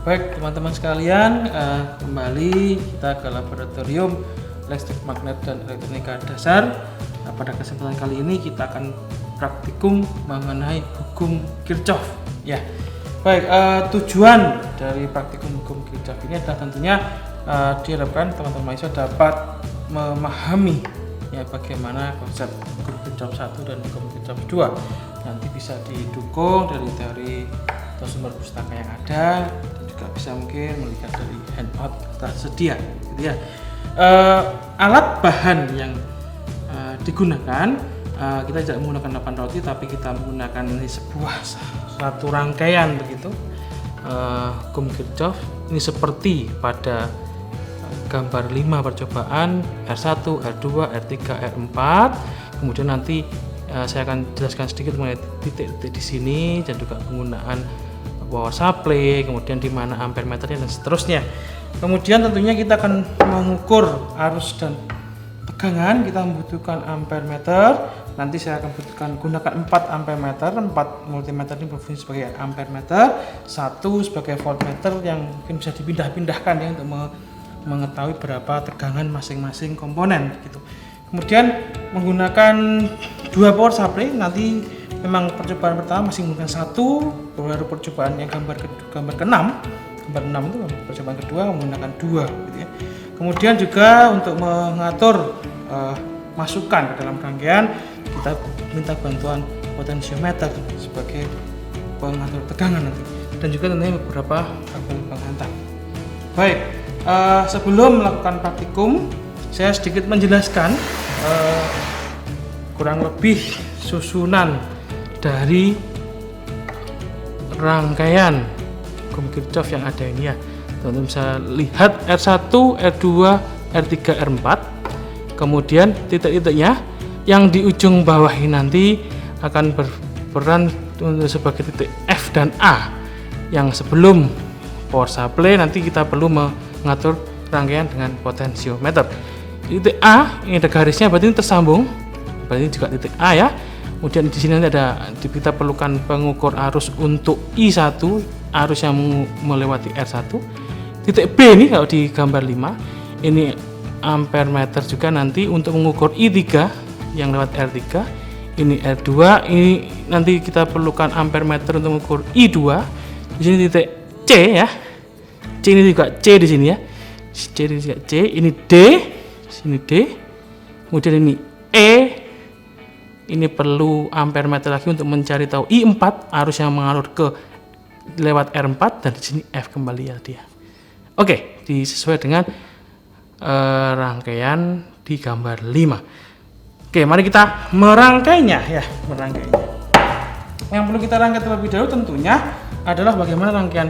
Baik teman-teman sekalian, kembali kita ke laboratorium listrik magnet dan elektronika dasar. Pada kesempatan kali ini kita akan praktikum mengenai hukum Kirchhoff. Ya, baik. Tujuan dari praktikum hukum Kirchhoff ini adalah tentunya diharapkan teman-teman mahasiswa dapat memahami ya bagaimana konsep hukum Kirchhoff 1 dan hukum Kirchhoff 2. Nanti bisa didukung dari teori atau sumber pustaka yang ada, dan juga bisa mungkin melihat dari handout tersedia gitu ya. Alat bahan yang digunakan, kita tidak menggunakan 8 roti, tapi kita menggunakan ini satu rangkaian begitu hukum Kirchhoff. Ini seperti pada gambar 5 percobaan R1, R2, R3, R4. Kemudian nanti saya akan jelaskan sedikit mengenai titik-titik di sini dan juga penggunaan power supply, kemudian di mana ampere meternya dan seterusnya. Kemudian tentunya kita akan mengukur arus dan tegangan, kita membutuhkan ampere meter. Nanti saya akan gunakan 4 ampere meter, 4 multimeter ini berfungsi sebagai ampere meter, 1 sebagai voltmeter yang mungkin bisa dipindah-pindahkan ya untuk mengetahui berapa tegangan masing-masing komponen gitu. Kemudian menggunakan 2 power supply. Nanti memang percobaan pertama masih menggunakan 1, baru percobaan yang gambar ke-6 itu percobaan kedua menggunakan 2 gitu ya. Kemudian juga untuk mengatur masukan ke dalam rangkaian, kita minta bantuan potensiometer sebagai pengatur tegangan nanti, dan juga tentunya beberapa kabel penghantar. Baik, sebelum melakukan praktikum, saya sedikit menjelaskan kurang lebih susunan dari rangkaian hukum Kirchhoff yang ada ini ya. Teman-teman bisa lihat R1, R2, R3, R4. Kemudian titik-titiknya yang di ujung bawah ini nanti akan berperan sebagai titik F dan A. Yang sebelum power supply nanti kita perlu mengatur rangkaian dengan potensiometer. Titik A ini ada garisnya, berarti ini tersambung. Berarti juga titik A ya. Kemudian di sini nanti ada, kita perlukan pengukur arus untuk I1, arus yang melewati R1. Titik B ini kalau di gambar 5, ini ampere meter juga nanti untuk mengukur I3 yang lewat R3. Ini R2, ini nanti kita perlukan ampere meter untuk mengukur I2. Di sini titik C ya. C ini juga C di sini ya. C ini juga C, ini D, sini D. Kemudian ini E. Ini perlu ampere meter lagi untuk mencari tahu I4, arus yang mengalir ke lewat R4, dan di sini F kembali ya dia. Oke, disesuai dengan rangkaian di gambar 5. Oke, mari kita merangkainya ya, merangkainya. Yang perlu kita rangkai terlebih dahulu tentunya adalah bagaimana rangkaian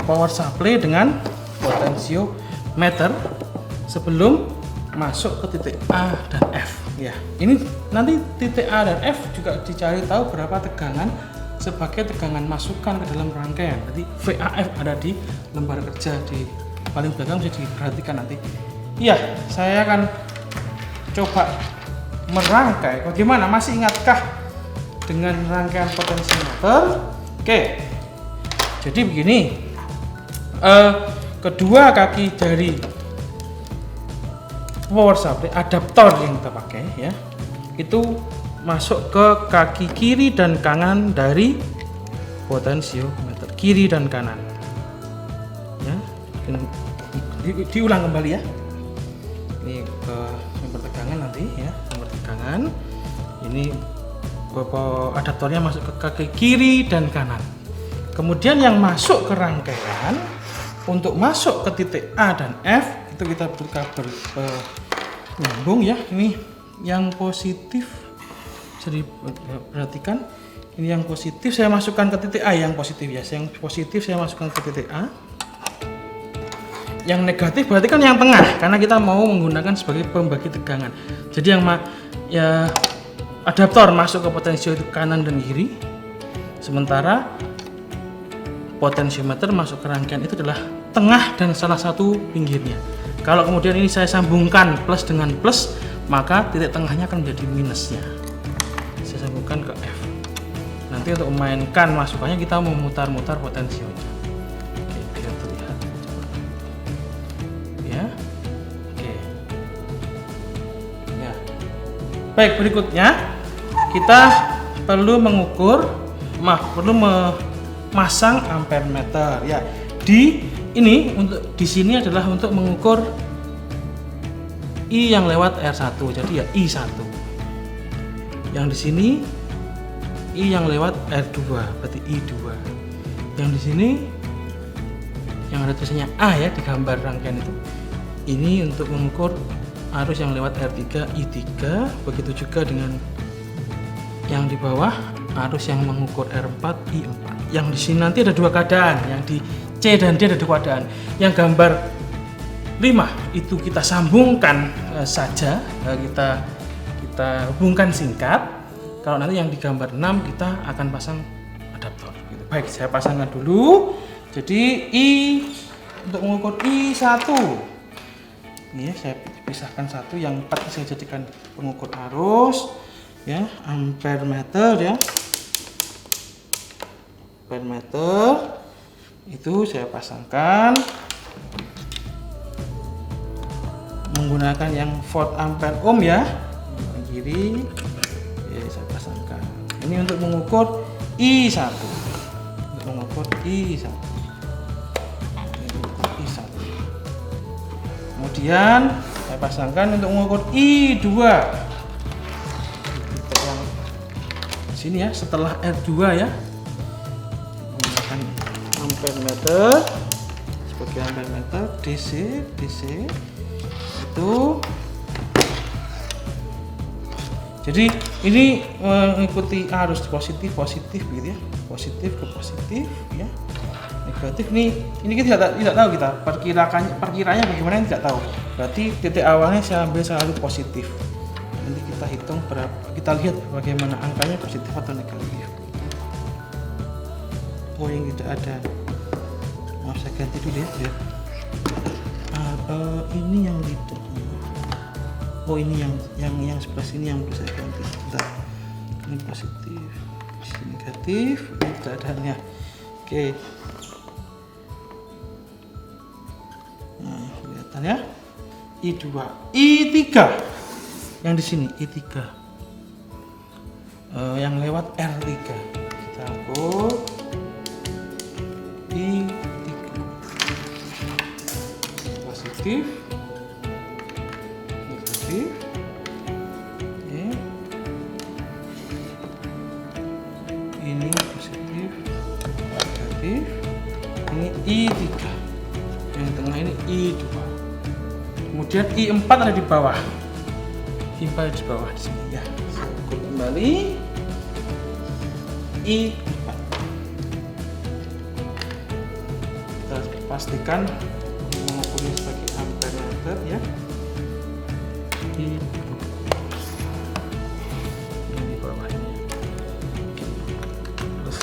power supply dengan potensiometer sebelum masuk ke titik A dan F ya. Ini nanti titik A dan F juga dicari tahu berapa tegangan sebagai tegangan masukan ke dalam rangkaian. Jadi VAF ada di lembar kerja di paling belakang, bisa diperhatikan nanti. Iya, saya akan coba merangkai. Bagaimana? Masih ingatkah dengan rangkaian potensiometer? Oke. Jadi begini. Kedua kaki dari power supply, adaptor yang kita pakai ya, itu masuk ke kaki kiri dan kanan dari potensiometer, kiri dan kanan ya. Diulang kembali ya, ini ke sumber tegangan nanti ya, sumber tegangan ini adaptornya masuk ke kaki kiri dan kanan. Kemudian yang masuk ke rangkaian untuk masuk ke titik A dan F itu kita kabel nyambung ya. Ini yang positif, bisa diperhatikan. Ini yang positif saya masukkan ke titik A, yang positif ya. Yang positif saya masukkan ke titik A. Yang negatif berarti kan yang tengah, karena kita mau menggunakan sebagai pembagi tegangan. Jadi yang adaptor masuk ke potensio itu kanan dan kiri. Sementara potensiometer masuk ke rangkaian itu adalah tengah dan salah satu pinggirnya. Kalau kemudian ini saya sambungkan plus dengan plus, maka titik tengahnya akan menjadi minusnya. Saya sambungkan ke F. Nanti untuk memainkan masukannya kita memutar-mutar potensionya. Oke. Baik, berikutnya kita perlu memasang ampere meter ya. Di sini adalah untuk mengukur I yang lewat R1. Jadi ya I1. Yang di sini I yang lewat R2, berarti I2. Yang di sini yang ada tulisannya A ya di gambar rangkaian itu. Ini untuk mengukur arus yang lewat R3, I3. Begitu juga dengan yang di bawah, arus yang mengukur R4, I4. Yang di sini nanti ada dua keadaan, yang di C dan D ada dua keadaan. Yang gambar 5 itu kita sambungkan saja, kita hubungkan singkat. Kalau nanti yang di gambar 6 kita akan pasang adaptor. Baik, saya pasangkan dulu. Jadi untuk mengukur I1 ini ya, saya pisahkan satu, yang 4 saya jadikan pengukur arus ya, ampere meter ya. Ampere meter itu saya pasangkan menggunakan yang volt ampere ohm ya, yang kiri ya, saya pasangkan. Ini untuk mengukur I1, untuk mengukur I1. Kemudian saya pasangkan untuk mengukur I2. Titik yang sini ya, setelah R2 ya. Menggunakan ampere meter sebagai ampere meter DC itu. Jadi ini mengikuti arus positif gitu ya, positif ke positif ya. Negatif ini kita tidak tahu, kita perkiranya bagaimana tidak tahu. Berarti titik awalnya saya ambil selalu positif. Nanti kita hitung berapa, kita lihat bagaimana angkanya positif atau negatif. Oh, yang tidak ada. Maaf, saya ganti dulu ya. Ini yang tidak. Oh, ini yang sebelah sini yang bisa saya ganti. Bentar. Ini positif, ini negatif, ini tidak ada halnya. Oke. Nah, kelihatan ya. I2, I3 yang di sini I3 yang lewat R3 kita ukur I3 positif negatif ya. Ini positif negatif, ini I3, yang tengah ini I2. Kemudian I4 ada di bawah. I4 ada di bawah di sini ya. Saya ukur kembali I4. Kita pastikan mengukurnya sebagai ampere meter ya. I4 ini di bawahnya. Plus.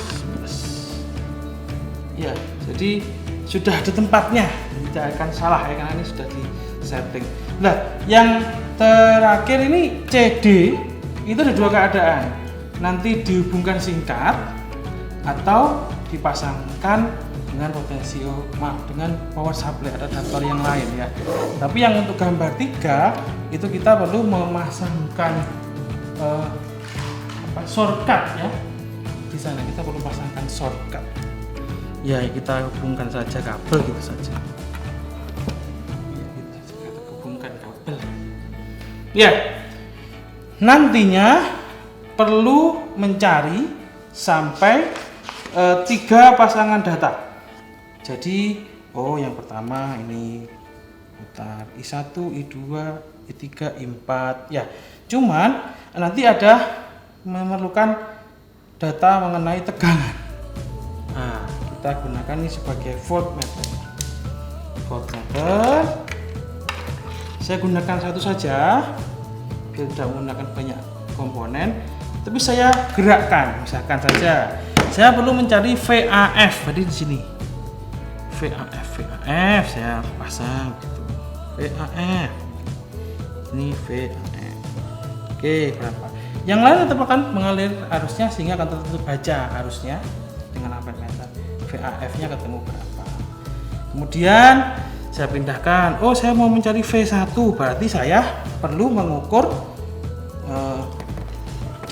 Ya, jadi sudah ada tempatnya. Tidak akan salah ya, karena ini sudah di setting. Nah, yang terakhir ini CD itu ada dua keadaan. Nanti dihubungkan singkat atau dipasangkan dengan dengan power supply atau adaptor yang lain ya. Tapi yang untuk gambar 3 itu kita perlu memasangkan shortcut ya. Di sana kita perlu pasangkan shortcut. Ya, kita hubungkan saja kabel gitu saja. Ya, nantinya perlu mencari sampai 3 pasangan data. Jadi, yang pertama ini putar I1, I2, I3, I4 ya. Cuman nanti ada memerlukan data mengenai tegangan. Nah, kita gunakan ini sebagai voltmeter. Voltmeter saya gunakan satu saja biar tidak menggunakan banyak komponen, tapi saya gerakkan. Misalkan saja saya perlu mencari VAF, jadi di sini VAF saya pasang gitu. VAF ini VAF. Oke, berapa? Yang lain tetap akan mengalir arusnya sehingga akan tetap baca arusnya dengan ampere meter. VAF-nya ketemu berapa? Kemudian saya pindahkan. Saya mau mencari V1, berarti saya perlu mengukur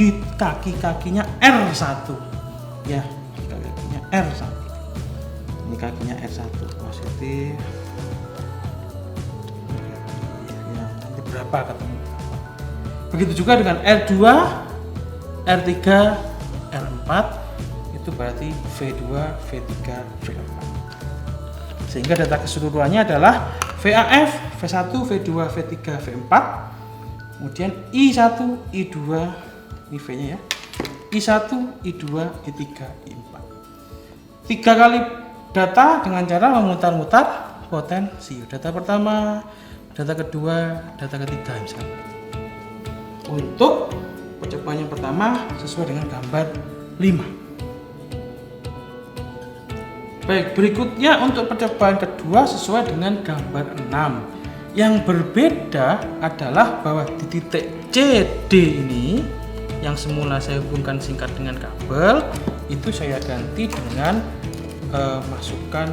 di kaki-kakinya R1 ya, kaki-kakinya R1. Ini kakinya R1 positif ya, nanti berapa ketemu. Begitu juga dengan R2, R3, R4 itu berarti V2, V3, V4. Sehingga data keseluruhannya adalah VAF, V1, V2, V3, V4. Kemudian I1, I2, ini V-nya ya. I1, I2, I3, I4. 3 kali data dengan cara memutar-mutar potensio. Data pertama, data kedua, data ketiga misalnya. Untuk percobaan yang pertama sesuai dengan gambar 5. Baik, berikutnya untuk percobaan kedua sesuai dengan gambar 6. Yang berbeda adalah bahwa di titik CD ini yang semula saya hubungkan singkat dengan kabel, itu saya ganti dengan masukkan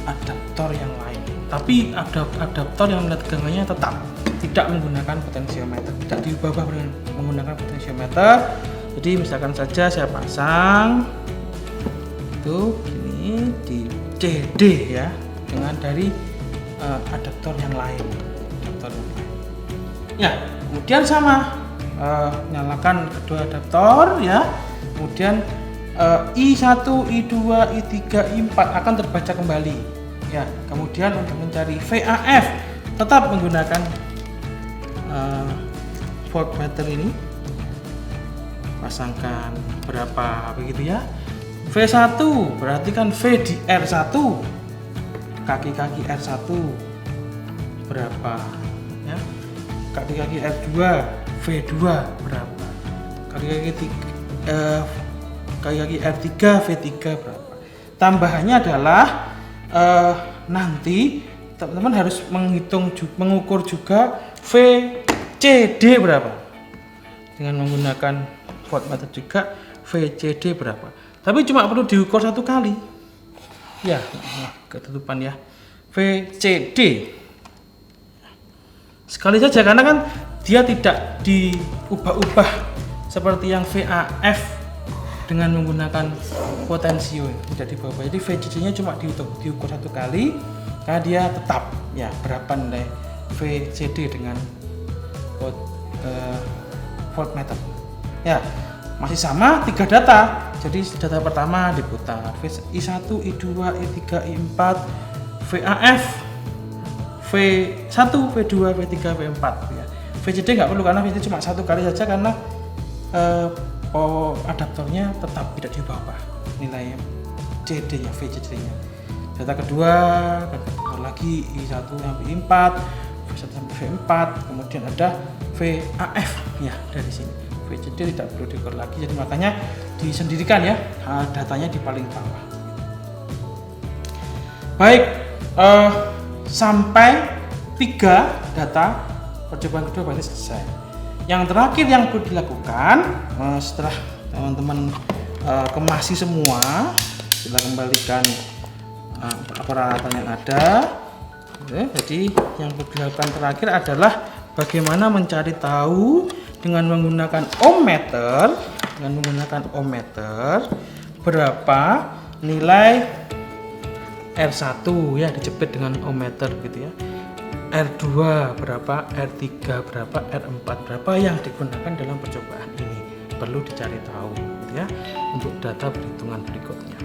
adaptor yang lain. Tapi adaptor yang tegangannya tetap tidak menggunakan potensiometer, tidak diubah dengan menggunakan potensiometer. Jadi misalkan saja saya pasang itu ini di CD ya, dengan dari adaptor yang lain. Ya, kemudian sama nyalakan kedua adaptor ya. Kemudian I1, I2, I3, I4 akan terbaca kembali. Ya, kemudian untuk mencari VAF tetap menggunakan voltmeter ini. Pasangkan berapa begitu ya. V1 berarti kan V di R1, kaki-kaki R1 berapa ya, kaki-kaki R2 V2 berapa, kaki-kaki R3 V3 berapa. Tambahannya adalah nanti teman-teman harus mengukur juga VCD berapa dengan menggunakan voltmeter juga. VCD berapa, tapi cuma perlu diukur satu kali ya, ketutupan ya. VCD sekali saja karena kan dia tidak diubah-ubah seperti yang VAF dengan menggunakan potensio, tidak diubah. Jadi VCD nya cuma diukur satu kali karena dia tetap ya berapa nilai VCD dengan voltmeter ya. Masih sama 3 data. Jadi data pertama diputar I1, I2, I3, I4, VAF, V1, V2, V3, V4 ya. VCD nggak perlu karena VCD cuma satu kali saja karena adaptornya tetap tidak diubah nilai CD nya, VCD nya. Data kedua lagi I1 sampai I4, V1 sampai V4, kemudian ada VAF ya dari sini. VCD tidak perlu diukur lagi, jadi makanya disendirikan ya datanya di paling bawah. Baik, sampai 3 data percobaan kedua berarti selesai. Yang terakhir yang perlu dilakukan setelah teman-teman kemasi semua, kita kembalikan peralatan yang ada. Jadi yang perlu dilakukan terakhir adalah bagaimana mencari tahu dengan menggunakan ohmmeter, berapa nilai R1 ya, dijepit dengan ohmmeter gitu ya. R2 berapa, R3 berapa, R4 berapa yang digunakan dalam percobaan ini perlu dicari tahu gitu ya untuk data perhitungan berikutnya.